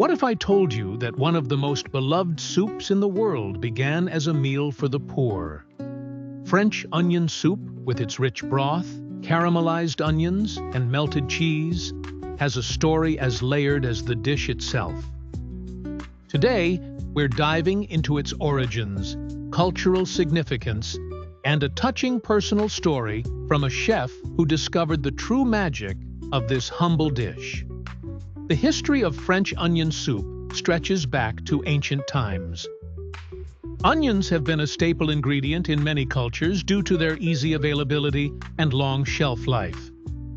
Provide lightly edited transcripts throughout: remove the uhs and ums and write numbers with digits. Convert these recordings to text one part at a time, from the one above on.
What if I told you that one of the most beloved soups in the world began as a meal for the poor? French onion soup, with its rich broth, caramelized onions, and melted cheese, has a story as layered as the dish itself. Today, we're diving into its origins, cultural significance, and a touching personal story from a chef who discovered the true magic of this humble dish. The history of French onion soup stretches back to ancient times. Onions have been a staple ingredient in many cultures due to their easy availability and long shelf life.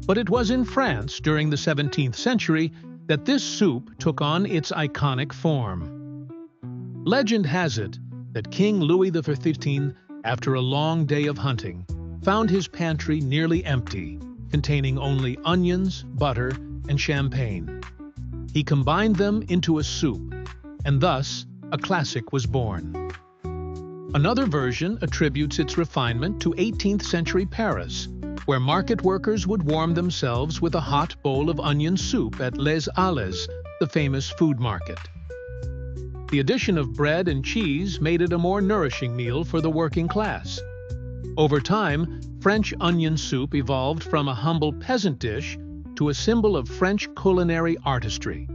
But it was in France during the 17th century that this soup took on its iconic form. Legend has it that King Louis XIV, after a long day of hunting, found his pantry nearly empty, containing only onions, butter, and champagne. He combined them into a soup, and thus a classic was born. Another version attributes its refinement to 18th century Paris, where market workers would warm themselves with a hot bowl of onion soup at Les Halles, the famous food market. The addition of bread and cheese made it a more nourishing meal for the working class. Over time, French onion soup evolved from a humble peasant dish to a symbol of French culinary artistry.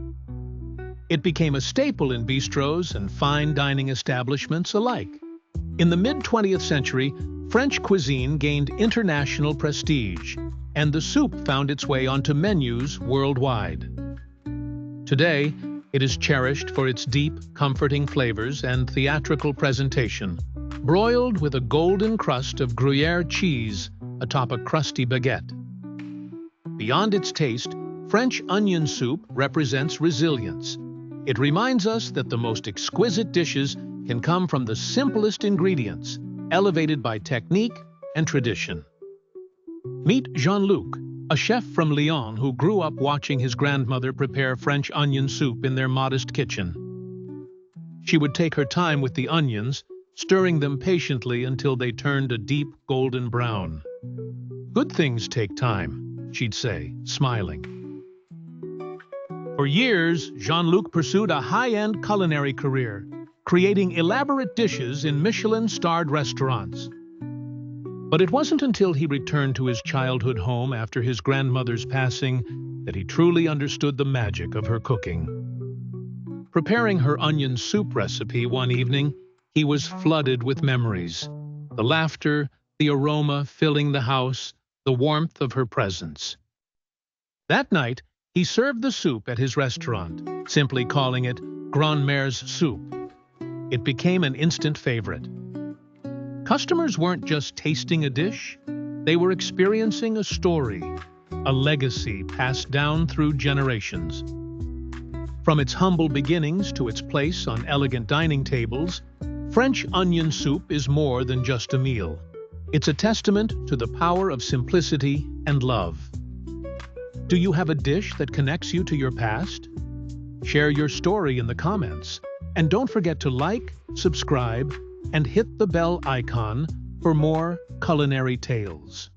It became a staple in bistros and fine dining establishments alike. In the mid-20th century, French cuisine gained international prestige, and the soup found its way onto menus worldwide. Today, it is cherished for its deep, comforting flavors and theatrical presentation, broiled with a golden crust of Gruyère cheese atop a crusty baguette. Beyond its taste, French onion soup represents resilience. It reminds us that the most exquisite dishes can come from the simplest ingredients, elevated by technique and tradition. Meet Jean-Luc, a chef from Lyon who grew up watching his grandmother prepare French onion soup in their modest kitchen. She would take her time with the onions, stirring them patiently until they turned a deep golden brown. "Good things take time," she'd say, smiling. For years, Jean-Luc pursued a high-end culinary career, creating elaborate dishes in Michelin-starred restaurants. But it wasn't until he returned to his childhood home after his grandmother's passing that he truly understood the magic of her cooking. Preparing her onion soup recipe one evening, he was flooded with memories. The laughter, the aroma filling the house, the warmth of her presence. That night, he served the soup at his restaurant, simply calling it Grand-Mère's soup. It became an instant favorite. Customers weren't just tasting a dish, they were experiencing a story, a legacy passed down through generations. From its humble beginnings to its place on elegant dining tables, French onion soup is more than just a meal. It's a testament to the power of simplicity and love. Do you have a dish that connects you to your past? Share your story in the comments. And don't forget to like, subscribe, and hit the bell icon for more culinary tales.